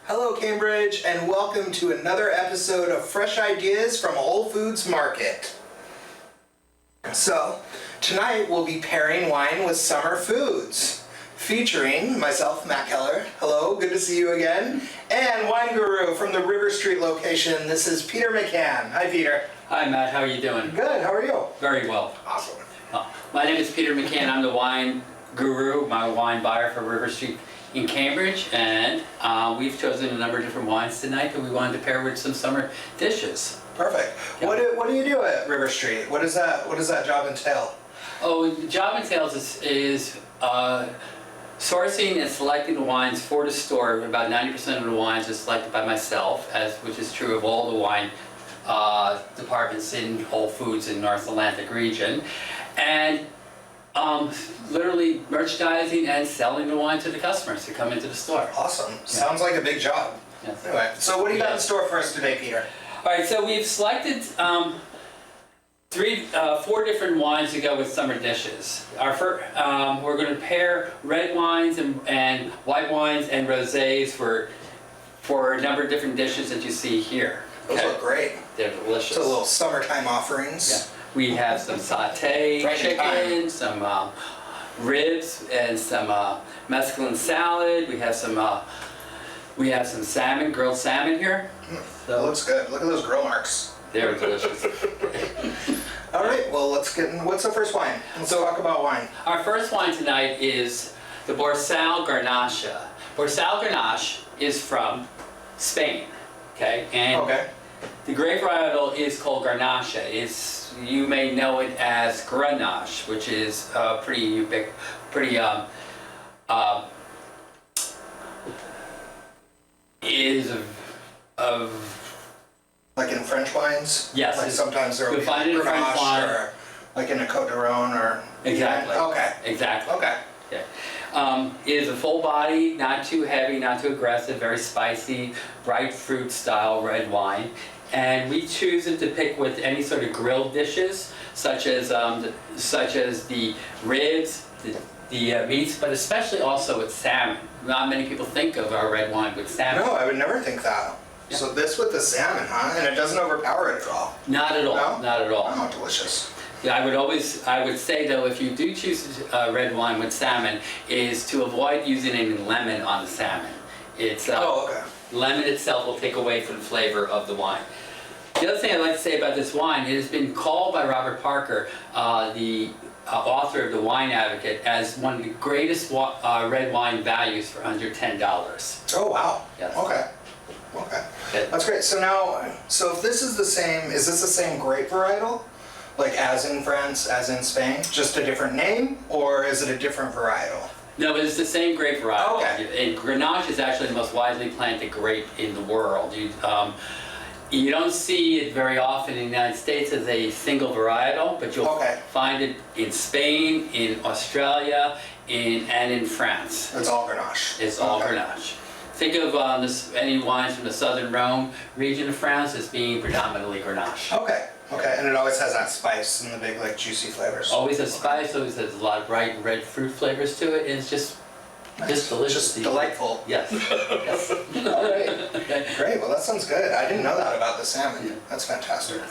Hello Cambridge, and welcome to another episode of Fresh Ideas from Whole Foods Market. So, tonight we'll be pairing wine with summer foods, featuring myself, Matt Keller. Hello, good to see you again. And wine guru from the River Street location, this is Peter McCann. Hi Peter. Hi Matt, how are you doing? Good, how are you? Very well. Awesome. My name is Peter McCann. I'm the wine guru, my wine buyer for River Street in Cambridge, and we've chosen a number of different wines tonight that we wanted to pair with some summer dishes. Perfect. Yeah. What do you do at River Street? What does that job entail? Oh, the job entails is sourcing and selecting the wines for the store. About 90% of the wines are selected by myself, which is true of all the wine departments in Whole Foods in North Atlantic region, and literally merchandising and selling the wine to the customers who come into the store. Awesome. Yeah. Sounds like a big job. Yes. Anyway, so what do you got in store for us today, Peter? All right, so we've selected four different wines to go with summer dishes. We're going to pair red wines and white wines and rosés for a number of different dishes that you see here. Those look great. They're delicious. So little summertime offerings. Yeah. We have some sauté Right in chicken, some ribs, and some mesclun salad. We have some salmon, grilled salmon here. That looks good. Look at those grill marks. They're delicious. All right, well, let's get in. What's the first wine? Let's talk about wine. Our first wine tonight is the Borsal Garnacha. Borsal Garnacha is from Spain, okay? And Okay. the grape varietal is called Garnacha. You may know it as Grenache, which is Like in French wines? Yes. Like sometimes there will You'll be find it in French Grenache wine. or like in a Côte d'Aron or... Exactly. Okay. Exactly. Okay. Okay. It is a full body, not too heavy, not too aggressive, very spicy, bright fruit style red wine. And we choose it to pick with any sort of grilled dishes, such as the ribs, the meats, but especially also with salmon. Not many people think of our red wine with salmon. No, I would never think that. Yeah. So this with the salmon, huh? And it doesn't overpower it at all? Not at all. No? Not at all. Oh, delicious. Yeah, I would say though, if you do choose red wine with salmon, is to avoid using any lemon on the salmon. It's okay. lemon itself will take away from the flavor of the wine. The other thing I'd like to say about this wine, it has been called by Robert Parker, the author of The Wine Advocate, as one of the greatest red wine values for under $10. Oh, wow. Yes. Okay. That's great. So if this is the same, is this the same grape varietal? Like as in France, as in Spain? Just a different name, or is it a different varietal? No, but it's the same grape variety. Okay. And Grenache is actually the most widely planted grape in the world. You don't see it very often in the United States as a single varietal, but you'll find it in Spain, in Australia, and in France. It's all Grenache. It's all Grenache. Think of any wines from the southern Rhone region of France as being predominantly Grenache. Okay, and it always has that spice and the big, like, juicy flavors. Always has spice, always has a lot of bright red fruit flavors to it, and it's just delicious. Just delightful. Yes. Yes. All right. Okay. Great, well that sounds good. I didn't know that about the salmon. Yeah. That's fantastic.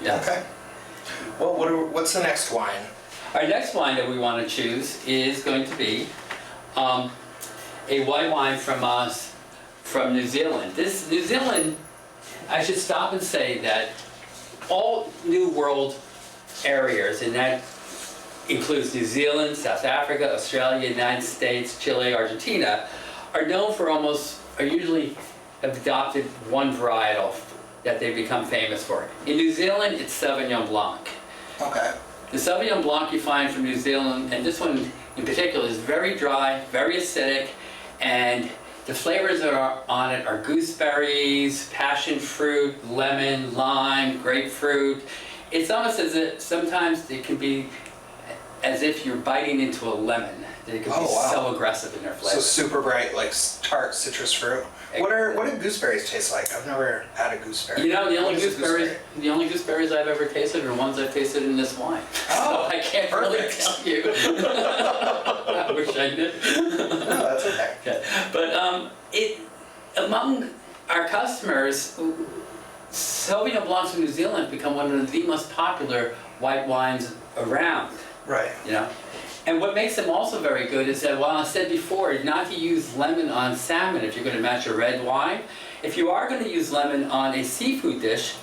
Yes. Okay. Well, what's the next wine? Our next wine that we want to choose is going to be a white wine from New Zealand. New Zealand, I should stop and say that all New World areas, and that includes New Zealand, South Africa, Australia, United States, Chile, Argentina, are usually have adopted one varietal that they've become famous for. In New Zealand, it's Sauvignon Blanc. Okay. The Sauvignon Blanc you find from New Zealand, and this one in particular, is very dry, very acidic, and the flavors that are on it are gooseberries, passion fruit, lemon, lime, grapefruit. It's almost as if sometimes it can be as if you're biting into a lemon. They can be so aggressive in their flavor. So super bright, like tart citrus fruit. What do gooseberries taste like? I've never had a gooseberry. You know, the only gooseberries I've ever tasted are ones I've tasted in this wine. Oh, so I can't really tell you. I wish I did. No, that's okay. Okay. But among our customers, Sauvignon Blancs from New Zealand become one of the most popular white wines around. Right. You know, and what makes them also very good is that, while I said before not to use lemon on salmon if you're going to match a red wine, if you are going to use lemon on a seafood dish,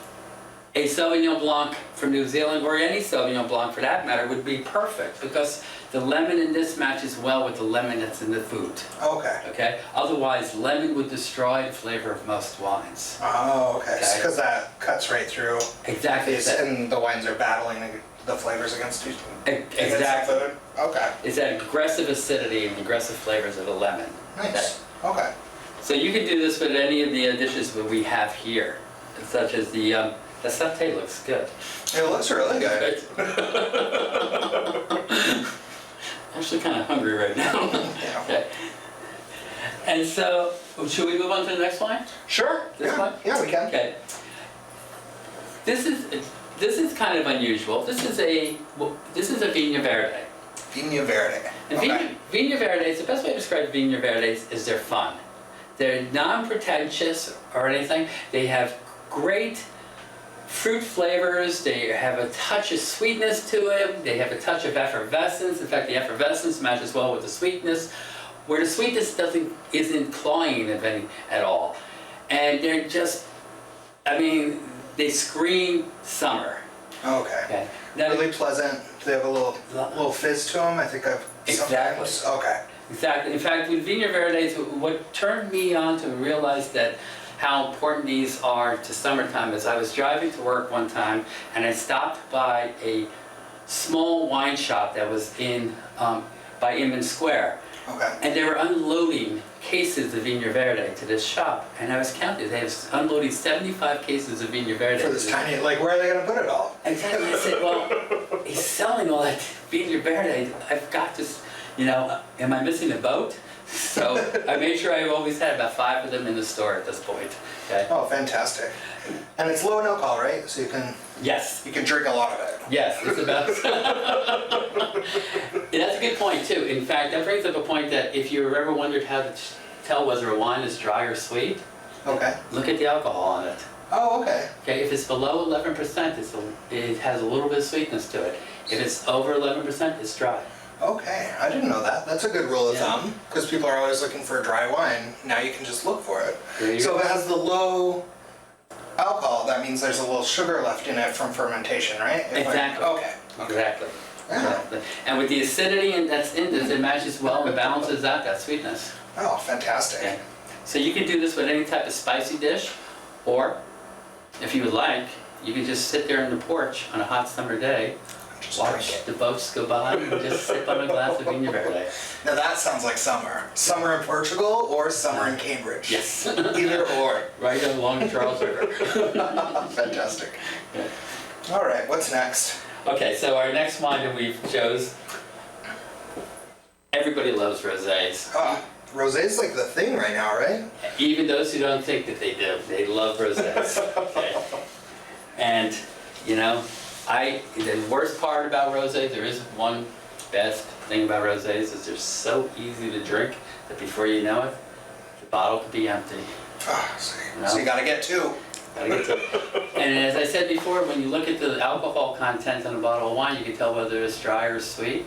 a Sauvignon Blanc from New Zealand, or any Sauvignon Blanc for that matter, would be perfect, because the lemon in this matches well with the lemon that's in the food. Okay. Okay? Otherwise, lemon would destroy the flavor of most wines. Oh, okay. Okay. Because that cuts right through. Exactly. And the wines are battling the flavors against each Exactly. against the food. Okay. It's that aggressive acidity and aggressive flavors of the lemon. Nice. Okay. So you can do this with any of the dishes that we have here, such as the satay looks good. It looks really good. Actually kind of hungry right now. Yeah. Okay. And so, should we move on to the next one? Sure. This yeah. one? Yeah, we can. Okay. This is kind of unusual. This is a Vinho Verde. Vinho Verde. And Okay. Vinho Verdes, the best way to describe Vinho Verdes is they're fun. They're non-pretentious or anything. They have great fruit flavors. They have a touch of sweetness to it. They have a touch of effervescence. In fact, the effervescence matches well with the sweetness, where the sweetness isn't cloying at all. And they're just, they scream summer. Okay. Okay. Now, Really pleasant. They have a little fizz to them. I think I've Exactly. sometimes. Okay. Exactly. In fact, with Vinho Verdes, what turned me on to realize that how important these are to summertime is I was driving to work one time and I stopped by a small wine shop that was by Inman Square. Okay. And they were unloading cases of Vinho Verde to this shop. And I was counting, they was unloading 75 cases of Vinho Verde. For this tiny, like, where are they going to put it all? Exactly. I said, well, he's selling all that Vinho Verde. I've got this, am I missing a boat? So I made sure I always had about 5 of them in the store at this point. Okay. Oh, fantastic. And it's low in alcohol, right? So Yes. you can drink a lot of it. Yes, it's about. Yeah, that's a good point too. In fact, that brings up a point that if you ever wondered how to tell whether a wine is dry or sweet, Okay. look at the alcohol on it. Oh, okay. Okay, if it's below 11%, it has a little bit of sweetness to it. If it's over 11%, it's dry. Okay, I didn't know that. That's a good rule of Yeah. thumb, because people are always looking for a dry wine. Now you can just look for it. There you So go. if it has the low alcohol, that means there's a little sugar left in it from fermentation, right? Exactly. Okay. Exactly. Yeah. Exactly. And with the acidity that's in this, it matches well and balances out that sweetness. Oh, fantastic. Okay. So you can do this with any type of spicy dish, or if you would like, you can just sit there in the porch on a hot summer day, Just drink watch it. the boats go by, and just sip on a glass of Vinho Verde. Now that sounds like summer. Summer in Portugal or summer in Cambridge. Yes. Either or. Right along the Charles River. Fantastic. Yeah. All right, what's next? Okay, so our next wine that we've chose, everybody loves rosés. Rosé's like the thing right now, right? Even those who don't think that they do, they love rosés. Okay. And, the worst part about rosés, there is one best thing about rosés, is they're so easy to drink that before you know it, the bottle could be empty. So you gotta get two. Gotta get to it. And as I said before, when you look at the alcohol content in a bottle of wine, you can tell whether it's dry or sweet.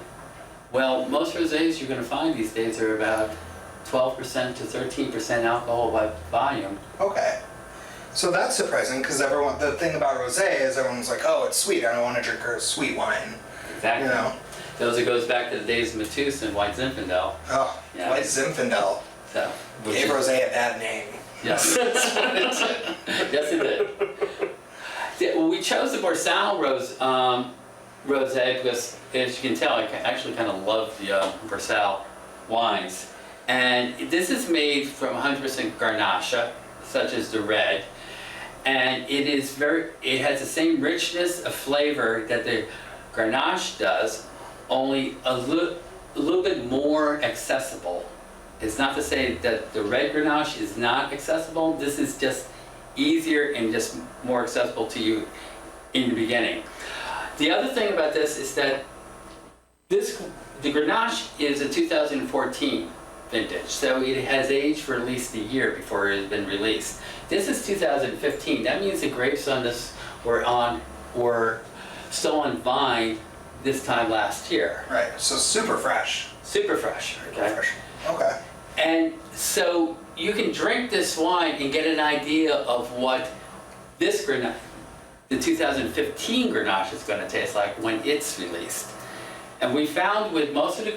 Well, most rosés you're gonna find these days are about 12% to 13% alcohol by volume. Okay. So that's surprising, because the thing about rosé is everyone's like, oh, it's sweet. I don't want to drink a sweet wine. Exactly. You know? Those it goes back to the days of Matus and White Zinfandel. Oh, Yeah. White Zinfandel. So, Gave rosé a bad name. Yes. Yes, it did. Well, we chose the Borsal rosé because, as you can tell, I actually kind of love the Borsal wines. And this is made from 100% Garnacha, such as the red. And it has the same richness of flavor that the Grenache does, only a little bit more accessible. It's not to say that the red Grenache is not accessible. This is just easier and just more accessible to you in the beginning. The other thing about this is that the Grenache is a 2014 vintage. So it has aged for at least a year before it has been released. This is 2015. That means the grapes on this were still on vine this time last year. Right, so super fresh. Super fresh, okay? Fresh. Okay. And so you can drink this wine and get an idea of what this Grenache, the 2015 Grenache, is going to taste like when it's released. And we found with most of the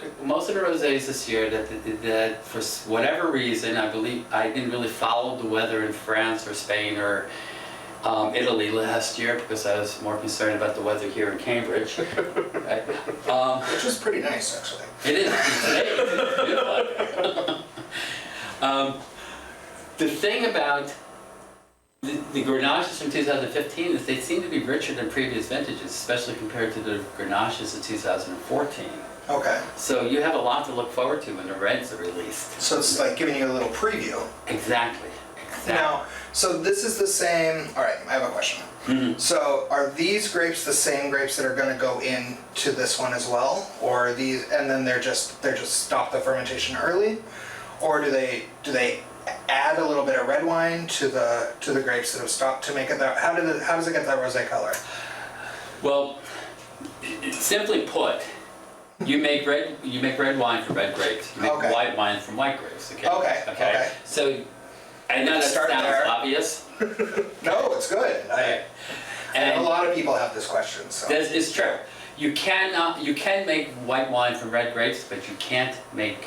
rosés this year that for whatever reason, I believe I didn't really follow the weather in France or Spain or Italy last year because I was more concerned about the weather here in Cambridge. Right? Which was pretty nice, actually. It is. It's the thing about the Grenaches from 2015 is they seem to be richer than previous vintages, especially compared to the Grenaches of 2014. Okay. So you have a lot to look forward to when the reds are released. So it's like giving you a little preview. Exactly. Now, so this is the same. All right, I have a question. Mm-hmm. So are these grapes the same grapes that are going to go into this one as well, or are these, and then they're just stop the fermentation early, or do they add a little bit of red wine to the grapes that have stopped to make it that? How does it get that rosé color? Well, simply put, you make red wine from red grapes. You make Okay. white wine from white grapes. Okay. Okay. So I know that Start sounds there. obvious. No, it's good. And a lot of people have this question. So. This is true. You can make white wine from red grapes, but you can't make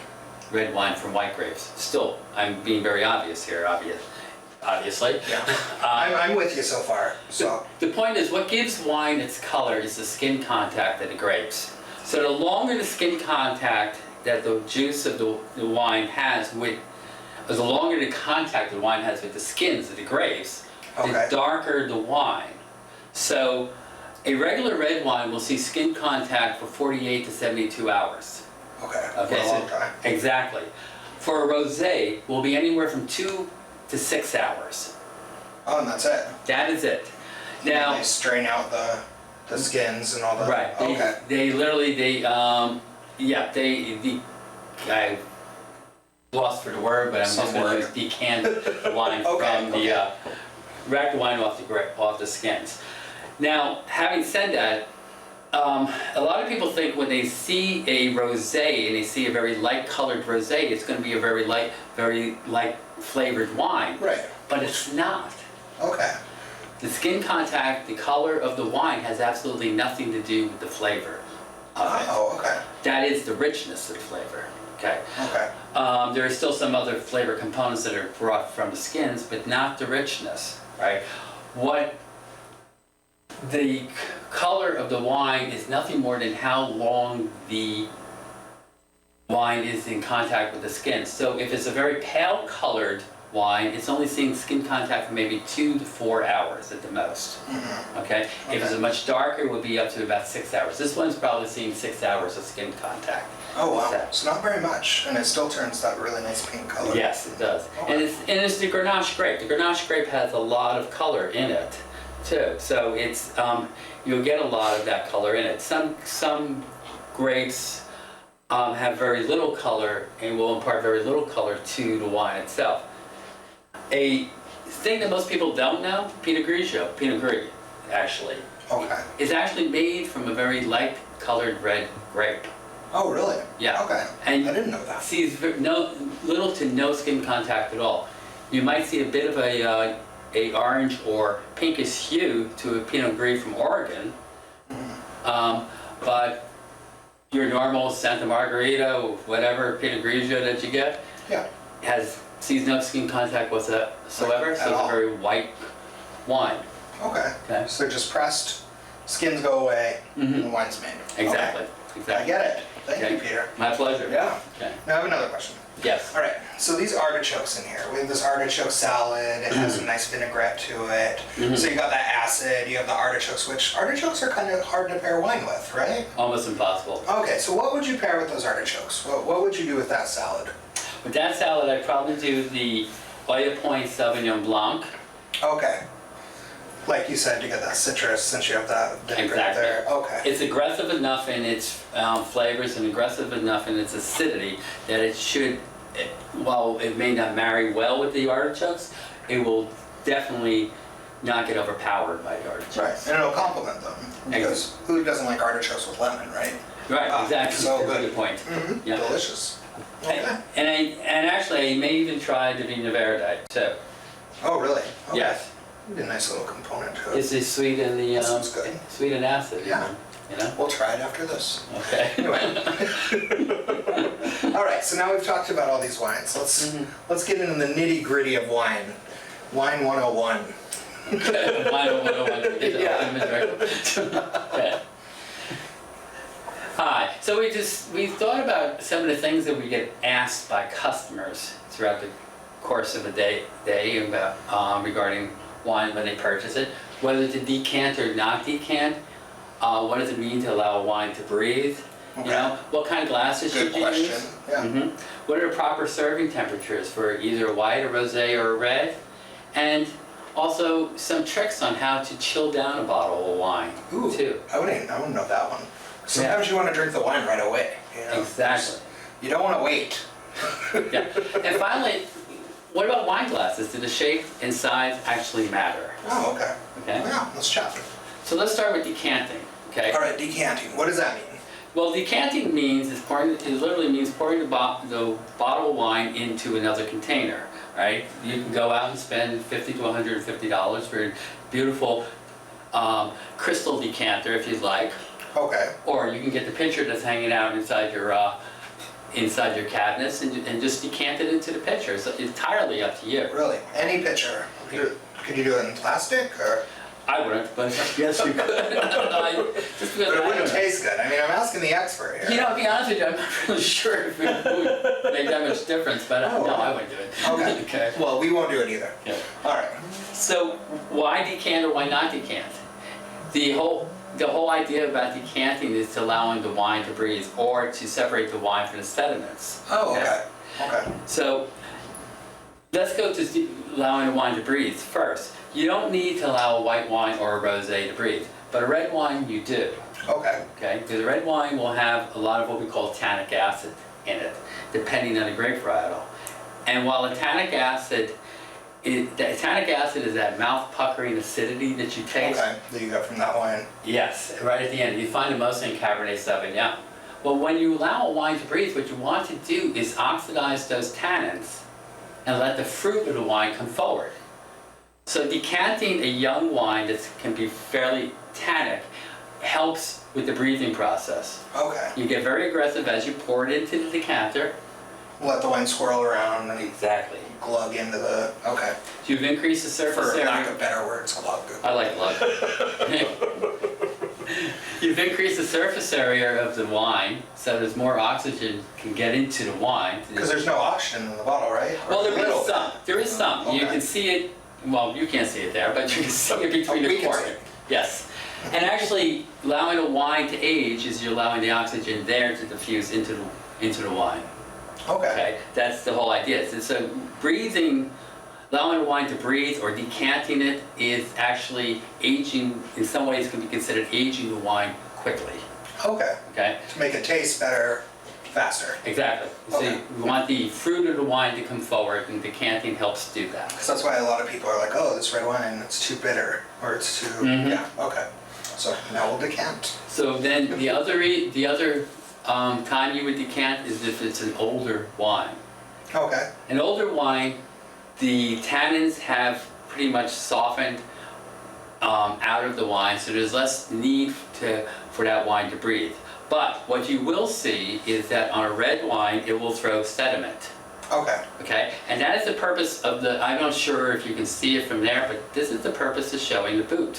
red wine from white grapes. Still, I'm being very obvious here, obviously. Yeah. I'm with you so far. So. The point is, what gives wine its color is the skin contact of the grapes. So the longer the skin contact that the juice of the wine has with, the longer the contact the wine has with the skins of the grapes, Okay. the darker the wine. So a regular red wine will see skin contact for 48 to 72 hours. Okay. Okay, For a long time. exactly. For a rosé, will be anywhere from 2 to 6 hours. Oh, and that's it. That is it. Now, They strain out the skins and all that. right? Okay. They literally I lost for the word, but I'm Some just going to word. use decant the wine Okay, from the rack the wine off the skins. Now, having said that, a lot of people think when they see a rosé and they see a very light-colored rosé, it's going to be a very light flavored wine. Right. But it's not. Okay. The skin contact, the color of the wine has absolutely nothing to do with the flavor of it. Oh, okay. That is the richness of the flavor. Okay. Okay. There are still some other flavor components that are brought from the skins, but not the richness, right? What the color of the wine is nothing more than how long the wine is in contact with the skin. So if it's a very pale colored wine, it's only seeing skin contact for maybe 2 to 4 hours at the most. Okay? If it's a much darker, it would be up to about 6 hours. This one's probably seeing 6 hours of skin contact. Oh wow. So not very much, and it still turns that really nice pink color. Yes, it does. Okay. And it's the Grenache grape. The Grenache grape has a lot of color in it, too. So it's you'll get a lot of that color in it. Some grapes have very little color and will impart very little color to the wine itself. A thing that most people don't know, Pinot Gris, actually, Okay. is actually made from a very light colored red grape. Oh really? Yeah. Okay. And I didn't know that. sees little to no skin contact at all. You might see a bit of a orange or pinkish hue to a Pinot Gris from Oregon, but your normal Santa Margarita, whatever Pinot Grigio that you get, Yeah. sees no skin contact whatsoever, At so it's all. a very white wine. Okay. Okay. So just pressed, skins go away, and the wine's made. Exactly. Okay. I Exactly. get it. Thank Okay. you, Peter. My pleasure. Yeah. Okay. Now I have another question. Yes. All right, so these artichokes in here. We have this artichoke salad. It has a nice vinaigrette to it. So you got that acid. You have the artichokes, which artichokes are kind of hard to pair wine with, right? Almost impossible. Okay, so what would you pair with those artichokes? What would you do with that salad? With that salad, I'd probably do the Oya Point Sauvignon Blanc. Okay. Like you said, you get that citrus since you have that vinaigrette Exactly. there. Okay. It's aggressive enough in its flavors and aggressive enough in its acidity that it should while it may not marry well with the artichokes, it will definitely not get overpowered by the artichokes. Right, and it'll complement them, because who doesn't like artichokes with lemon, right? Right, exactly. So That's a good. good point. Mm-hmm. Yeah. Delicious. Okay. And actually, I may even try the Vina Verde too. Oh, really? Okay. Yes. Be a nice little component to it. It's the sweet and the That sounds good. sweet and acid. Yeah. You know. We'll try it after this. Okay. Anyway. All right, so now we've talked about all these wines. Let's get into the nitty gritty of wine. Wine 101. Okay. Wine 101. Yeah. Okay. Hi. So we thought about some of the things that we get asked by customers throughout the course of a day about regarding wine when they purchase it, whether to decant or not decant. What does it mean to allow a wine to breathe? Okay. You know, what kind of glasses Good should you question. use? Yeah. What are the proper serving temperatures for either a white, a rosé, or a red? And also some tricks on how to chill down a bottle of wine Ooh, too. I wouldn't know that one. Sometimes you want to drink the wine right away. You know? Exactly. You don't want to wait. Yeah. And finally, what about wine glasses? Do the shape and size actually matter? Oh, okay. Okay. Yeah, let's chat. So let's start with decanting. Okay. All right, decanting. What does that mean? Well, decanting means it literally means pouring the bottle of wine into another container. Right? You can go out and spend $50 to $150 for a beautiful crystal decanter if you'd like. Okay. Or you can get the pitcher that's hanging out inside your cabinets and just decant it into the pitcher. So it's entirely up to you. Really? Any pitcher? Could you do it in plastic or? I wouldn't, but yes, you could. Just because But it I wouldn't don't- taste good. I mean, I'm asking the expert here. You know, to be honest with you, I'm not really sure if it would make that much difference, but Oh, no, okay. I wouldn't do it. Okay. Okay. Well, we won't do it either. Yeah. All right. So why decant or why not decant? The whole idea about decanting is to allowing the wine to breathe or to separate the wine from the sediments. Oh, okay. Okay. So let's go to allowing the wine to breathe first. You don't need to allow a white wine or a rosé to breathe, but a red wine you do. Okay. Okay, because red wine will have a lot of what we call tannic acid in it, depending on the grape varietal. And while the tannic acid is that mouth puckering acidity that you taste. Okay. That you got from that wine. Yes, right at the end. You find it mostly in Cabernet Sauvignon. Well, when you allow a wine to breathe, what you want to do is oxidize those tannins and let the fruit of the wine come forward. So decanting a young wine that can be fairly tannic helps with the breathing process. Okay. You get very aggressive as you pour it into the decanter. Let the wine swirl around and Exactly. glug into the. Okay. You've increased the surface For area. lack of better words, glug. I like glug. You've increased the surface area of the wine, so there's more oxygen can get into the wine. Because there's no oxygen in the bottle, right? Well, Or there little is some. There is some. You Okay. can see it. Well, you can't see it there, but you can see it between We the can cork. see it. Yes. And actually, allowing a wine to age is you're allowing the oxygen there to diffuse into the wine. Okay. Okay, that's the whole idea. And so breathing, allowing the wine to breathe or decanting it is actually aging. In some ways, can be considered aging the wine quickly. Okay. Okay. To make it taste better, faster. Exactly. So Okay. we want the fruit of the wine to come forward, and decanting helps do that. Because that's why a lot of people are like, oh, this red wine, it's too bitter, or it's too. Mhm. Yeah. Okay. So now we'll decant. So then the other time you would decant is if it's an older wine. Okay. An older wine, the tannins have pretty much softened out of the wine, so there's less need for that wine to breathe. But what you will see is that on a red wine, it will throw sediment. Okay. Okay, and that is the purpose of the. I'm not sure if you can see it from there, but this is the purpose of showing the boot,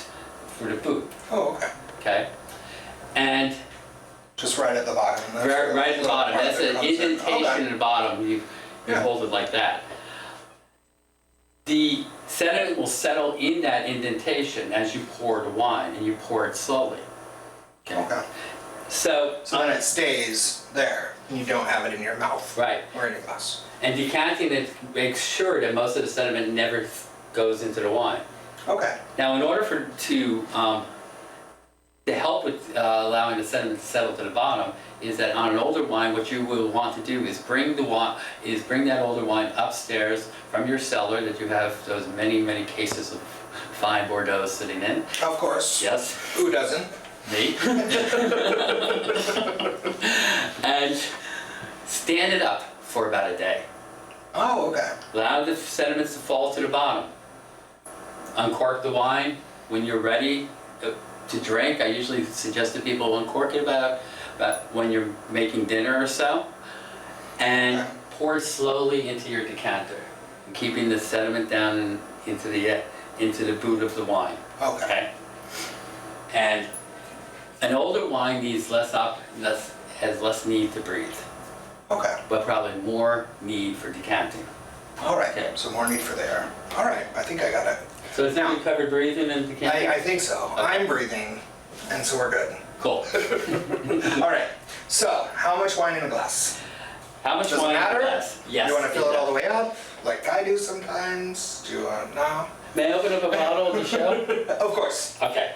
for the boot. Oh, okay. Okay, and Just right at the bottom. That's right at the little bottom, part that's that an comes in. indentation Okay. in the bottom. You Yeah. hold it like that. The sediment will settle in that indentation as you pour the wine, and you pour it slowly. Okay. So, So then it stays there, and you don't have it in your mouth right, or in your glass. and decanting it makes sure that most of the sediment never goes into the wine. Okay. Now, in order to help with allowing the sediment to settle to the bottom, is that on an older wine, what you will want to do is bring that older wine upstairs from your cellar that you have those many cases of fine Bordeaux sitting in. Of course. Yes. Who doesn't? Me. And stand it up for about a day. Oh, okay. Allow the sediments to fall to the bottom. Uncork the wine when you're ready to drink. I usually suggest to people uncork it about when you're making dinner or so, and pour it slowly into your decanter, keeping the sediment down into the boot of the wine. Okay. And an older wine needs has less need to breathe, Okay. but probably more need for decanting. All right. Okay. So more need for the air. All right. I think I got it. So is that you covered breathing and decanting? I think so. Okay. I'm breathing, and so we're good. Cool. All right. So, how much wine in a glass? How much Does it wine in a matter? glass? Yes. Do you want to fill it does. all the way up, like I do sometimes? Do you want no? May I open up a bottle to show? Of course. Okay.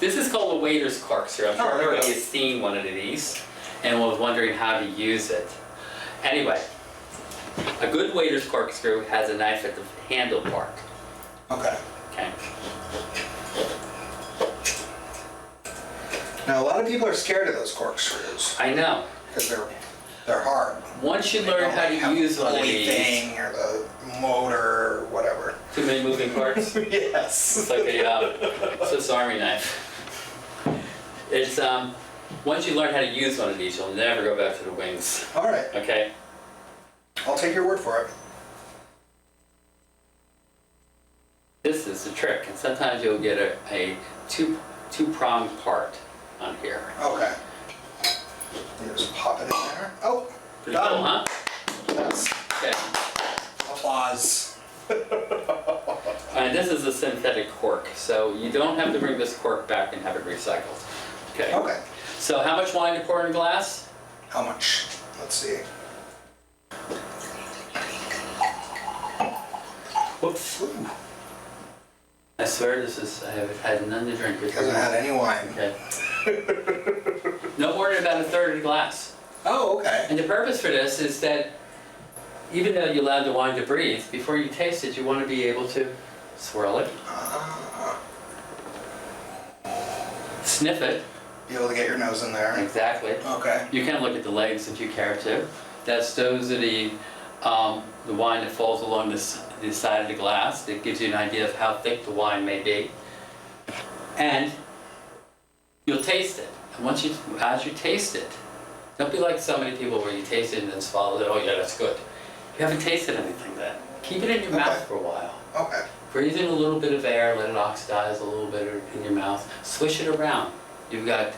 This is called a waiter's corkscrew. I'm sure Oh, there we everybody go. has seen one of these and was wondering how to use it. Anyway, a good waiter's corkscrew has a knife at the handle part. Okay. Okay. Now, a lot of people are scared of those corkscrews I know. because they're hard. Once you They learn don't, how to have use the one of pulley these, thing or the motor or whatever. too many moving parts. Yes. It's like a Swiss Army knife. It's once you learn how to use one of these, you'll never go back to the wings. All right. Okay. I'll take your word for it. This is the trick, and sometimes you'll get a two-pronged part on here. Okay. You just pop it in there. Oh, Pretty done. cool, huh? Yes. Okay. Applause. And this is a synthetic cork, so you don't have to bring this cork back and have it recycled. Okay. Okay. So how much wine to pour in a glass? How much? Let's see. Whoops. Ooh, I swear I have had none to drink before. hasn't had any wine. Okay. No more than about a third of the glass. Oh, okay. And the purpose for this is that even though you allow the wine to breathe, before you taste it, you want to be able to swirl it, sniff it. Be able to get your nose in there. Exactly. Okay. You can look at the legs if you care to. Those are the wine that falls along the side of the glass. It gives you an idea of how thick the wine may be. And you'll taste it. And as you taste it, don't be like so many people where you taste it and then swallow it. Oh yeah, that's good. You haven't tasted anything then. Keep it in your mouth for a while. Okay. Breathe in a little bit of air, let it oxidize a little bit in your mouth. Swish it around. You've got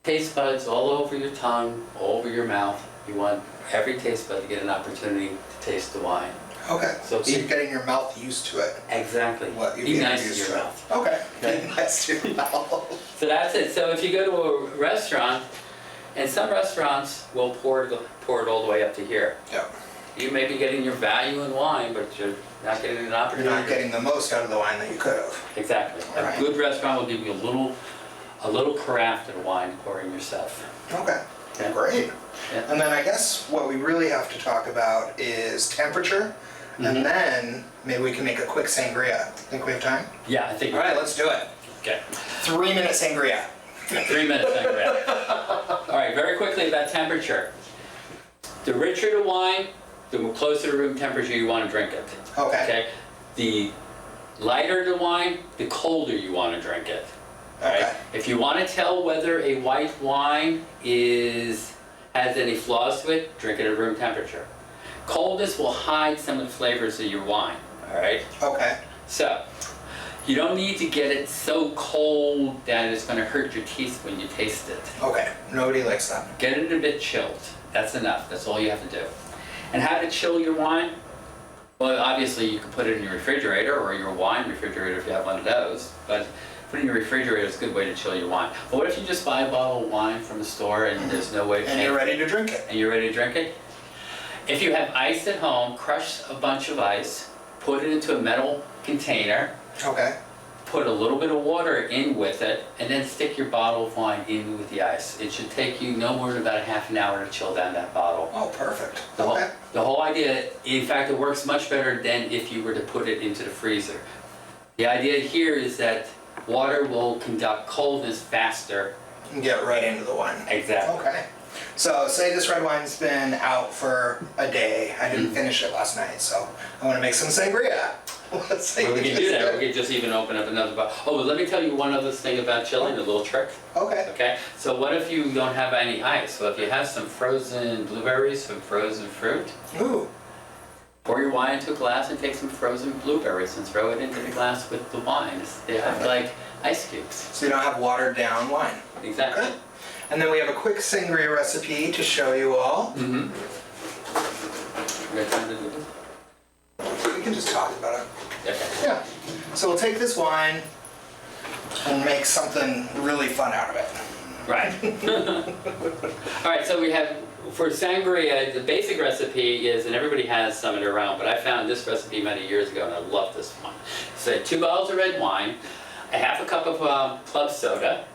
taste buds all over your tongue, all over your mouth. You want every taste bud to get an opportunity to taste the wine. Okay. So So you're getting your mouth used to it. Exactly. What you've Be been nice to used your to it. mouth. Okay. Okay. Be nice to your mouth. So that's it. So if you go to a restaurant, and some restaurants will pour it all the way up to here. Yeah. You may be getting your value in wine, but you're not getting an You're opportunity. not getting the most out of the wine that you could have. Exactly. Right. A good restaurant will give you a little craft of wine pouring yourself. Okay. Yeah. Great. Yeah. And then I guess what we really have to talk about is temperature. Mhm. And then maybe we can make a quick sangria. Think we have time? Yeah, I think. All right, let's do it. Okay. 3-minute sangria. 3 minutes, sangria. All right, very quickly about temperature. The richer the wine, the closer to room temperature you want to drink it. Okay. Okay. The lighter the wine, the colder you want to drink it. All right. Okay. If you want to tell whether a white wine has any flaws to it, drink it at room temperature. Coldness will hide some of the flavors of your wine. All right. Okay. So, you don't need to get it so cold that it's going to hurt your teeth when you taste it. Okay. Nobody likes that. Get it a bit chilled. That's enough. That's all you have to do. And how to chill your wine? Well, obviously you can put it in your refrigerator or your wine refrigerator if you have one of those. But put it in your refrigerator is a good way to chill your wine. But what if you just buy a bottle of wine from the store and there's no way to And you're ready to drink it. and you're ready to drink it? If you have ice at home, crush a bunch of ice, put it into a metal container, Okay. put a little bit of water in with it, and then stick your bottle of wine in with the ice. It should take you no more than about a half an hour to chill down that bottle. Oh, perfect. The whole, Okay. the whole idea, in fact, it works much better than if you were to put it into the freezer. The idea here is that water will conduct coldness faster. And get right into the wine. Exactly. Okay. So say this red wine's been out for a day. I didn't finish it last night, so I want to make some sangria. Let's see. Well, we can do that. We can just even open up another bottle. Oh, but let me tell you one other thing about chilling, a little trick. Okay. Okay, so what if you don't have any ice? Well, if you have some frozen blueberries, some frozen fruit, Ooh. pour your wine into a glass and take some frozen blueberries and throw it into the glass with the wine. They have like ice cubes. So you don't have watered down wine. Exactly. Okay. And then we have a quick sangria recipe to show you all. Mm-hmm. You got time to do this? We can just talk about it. Okay. Yeah. So we'll take this wine and make something really fun out of it. Right. All right, so we have, for sangria, the basic recipe is, and everybody has some of it around, but I found this recipe many years ago and I love this one. So 2 bottles of red wine, a half a cup of club soda,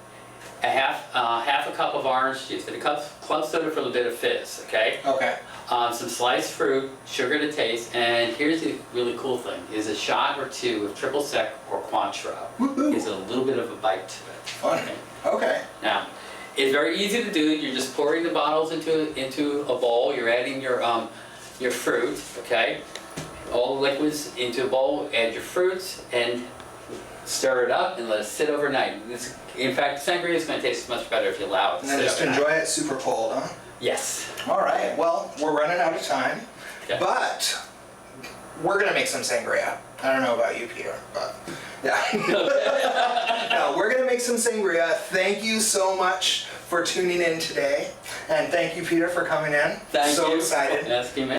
a half a cup of orange juice, and a cup club soda for a little bit of fizz, okay? Okay. Some sliced fruit, sugar to taste, and here's the really cool thing, is a shot or 2 of triple sec or Cointreau. Woohoo. Gives a little bit of a bite to it. Fun. Okay. Now, it's very easy to do. You're just pouring the bottles into a bowl. You're adding your fruit, okay? All the liquids into a bowl. Add your fruits and stir it up and let it sit overnight. In fact, sangria is going to taste much better if you allow it to And then sit just overnight. enjoy it super cold, huh? Yes. All right. Well, we're running out of time, Okay. but we're gonna make some sangria. I don't know about you, Peter, but yeah. No, we're gonna make some sangria. Thank you so much for tuning in today, and thank you, Peter, for coming in. Thank so you. excited. Asking me.